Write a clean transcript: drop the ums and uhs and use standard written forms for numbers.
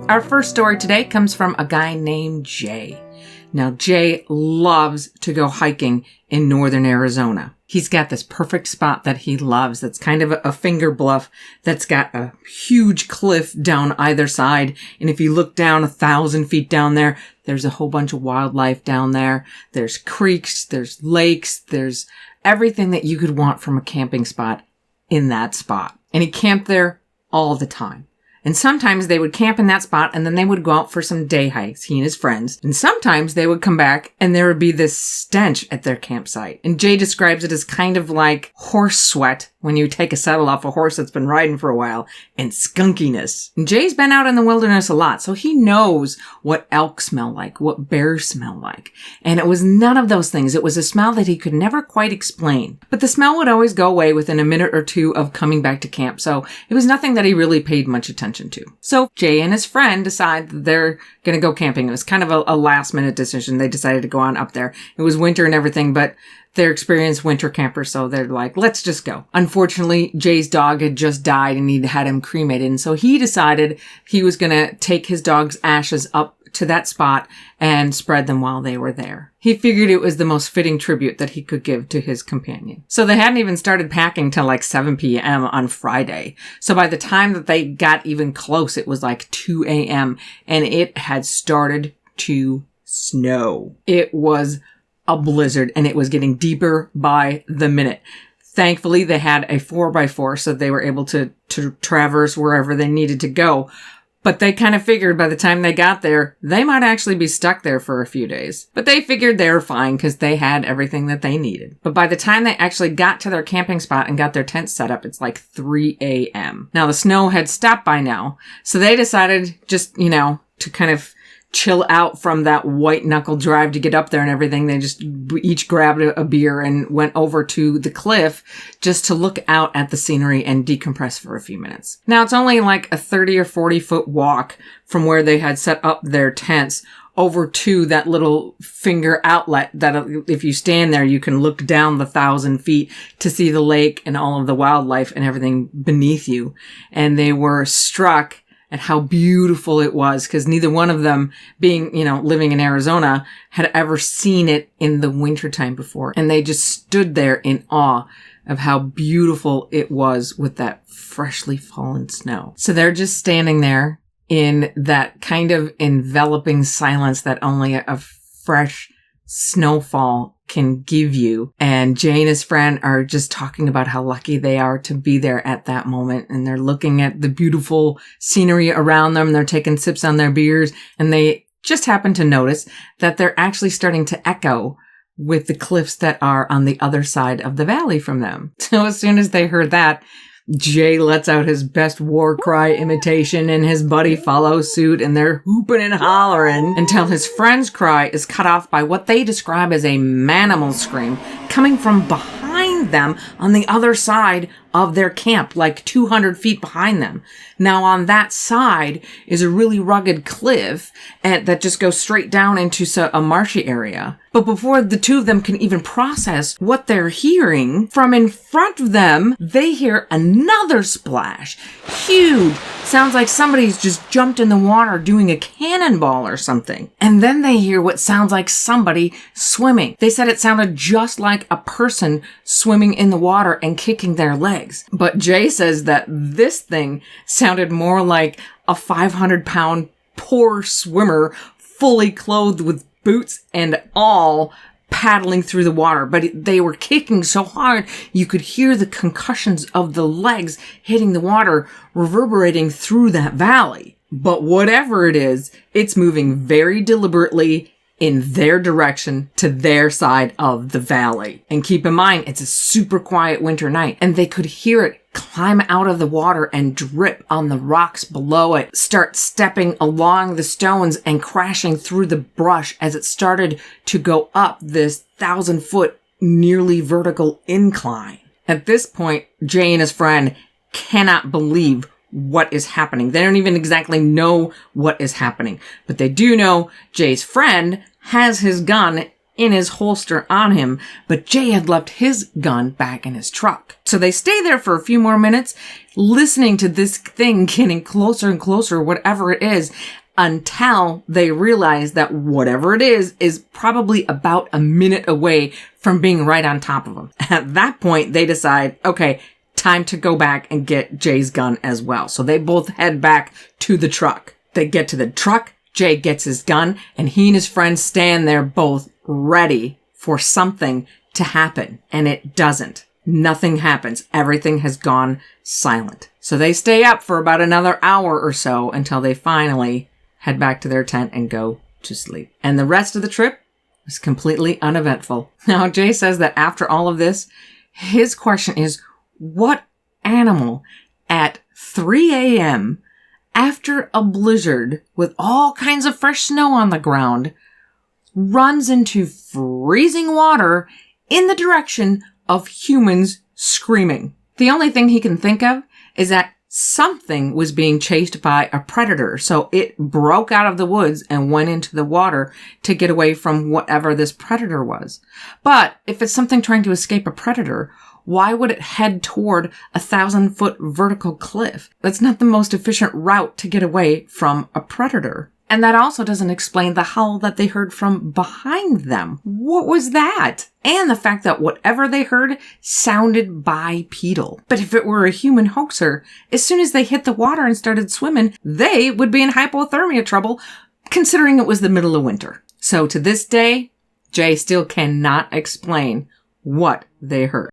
Our first story today comes from a guy named Jay. Now, Jay loves to go hiking in northern Arizona. He's got this perfect spot that he loves that's kind of a finger bluff that's got a huge cliff down either side. And if you look down 1,000 feet down there, there's a whole bunch of wildlife down there. There's creeks, there's lakes, there's everything that you could want from a camping spot in that spot. And he camped there all the time. And sometimes they would camp in that spot and then they would go out for some day hikes, he and his friends. And sometimes they would come back and there would be this stench at their campsite. And Jay describes it as kind of like horse sweat when you take a saddle off a horse that's been riding for a while, and skunkiness. And Jay's been out in the wilderness a lot, so he knows what elk smell like, what bears smell like. And it was none of those things. It was a smell that he could never quite explain. But the smell would always go away within a minute or two of coming back to camp, so it was nothing that he really paid much attention to. So Jay and his friend decide that they're going to go camping. It was kind of a last minute decision. They decided to go on up there. It was winter and everything, but they're experienced winter campers, so they're like, let's just go. Unfortunately, Jay's dog had just died and he'd had him cremated. And so he decided he was going to take his dog's ashes up to that spot and spread them while they were there. He figured it was the most fitting tribute that he could give to his companion. So they hadn't even started packing till like 7 p.m. on Friday. So by the time that they got even close, it was like 2 a.m. and it had started to snow. It was a blizzard and it was getting deeper by the minute. Thankfully, they had a 4x4 so they were able to traverse wherever they needed to go. But they kind of figured by the time they got there, they might actually be stuck there for a few days. But they figured they were fine because they had everything that they needed. But by the time they actually got to their camping spot and got their tent set up, it's like 3 a.m. Now, the snow had stopped by now. So they decided just, to kind of chill out from that white knuckle drive to get up there and everything. They just each grabbed a beer and went over to the cliff just to look out at the scenery and decompress for a few minutes. Now, it's only like a 30 or 40 foot walk from where they had set up their tents over to that little finger outlet that if you stand there, you can look down the 1,000 feet to see the lake and all of the wildlife and everything beneath you. And they were struck at how beautiful it was, because neither one of them, being, living in Arizona, had ever seen it in the wintertime before. And they just stood there in awe of how beautiful it was with that freshly fallen snow. So they're just standing there in that kind of enveloping silence that only a fresh snowfall can give you. And Jay and his friend are just talking about how lucky they are to be there at that moment. And they're looking at the beautiful scenery around them. They're taking sips on their beers. And they just happen to notice that they're actually starting to echo with the cliffs that are on the other side of the valley from them. So as soon as they heard that, Jay lets out his best war cry imitation and his buddy follows suit, and they're hooping and hollering until his friend's cry is cut off by what they describe as a manimal scream coming from behind them on the other side of their camp, like 200 feet behind them. Now on that side is a really rugged cliff and that just goes straight down into a marshy area. But before the two of them can even process what they're hearing, from in front of them, they hear another splash. Huge. Sounds like somebody's just jumped in the water doing a cannonball or something. And then they hear what sounds like somebody swimming. They said it sounded just like a person swimming in the water and kicking their legs. But Jay says that this thing sounded more like a 500-pound poor swimmer fully clothed with boots and all paddling through the water. But they were kicking so hard you could hear the concussions of the legs hitting the water reverberating through that valley. But whatever it is, it's moving very deliberately in their direction to their side of the valley. And keep in mind, it's a super quiet winter night, and they could hear it climb out of the water and drip on the rocks below it, start stepping along the stones and crashing through the brush as it started to go up this 1,000-foot nearly vertical incline. At this point, Jay and his friend cannot believe what is happening. They don't even exactly know what is happening, but they do know Jay's friend has his gun in his holster on him, but Jay had left his gun back in his truck. So they stay there for a few more minutes, listening to this thing getting closer and closer, whatever it is, until they realize that whatever it is probably about a minute away from being right on top of them. At that point, they decide, okay, time to go back and get Jay's gun as well. So they both head back to the truck. They get to the truck, Jay gets his gun, and he and his friend stand there both ready for something to happen. And it doesn't. Nothing happens. Everything has gone silent. So they stay up for about another hour or so until they finally head back to their tent and go to sleep. And the rest of the trip was completely uneventful. Now, Jay says that after all of this, his question is, what animal at 3 a.m. after a blizzard with all kinds of fresh snow on the ground runs into freezing water in the direction of humans screaming? The only thing he can think of is that something was being chased by a predator. So it broke out of the woods and went into the water to get away from whatever this predator was. But if it's something trying to escape a predator, why would it head toward a 1,000-foot vertical cliff? That's not the most efficient route to get away from a predator. And that also doesn't explain the howl that they heard from behind them. What was that? And the fact that whatever they heard sounded bipedal. But if it were a human hoaxer, as soon as they hit the water and started swimming, they would be in hypothermia trouble, considering it was the middle of winter. So to this day, Jay still cannot explain what they heard.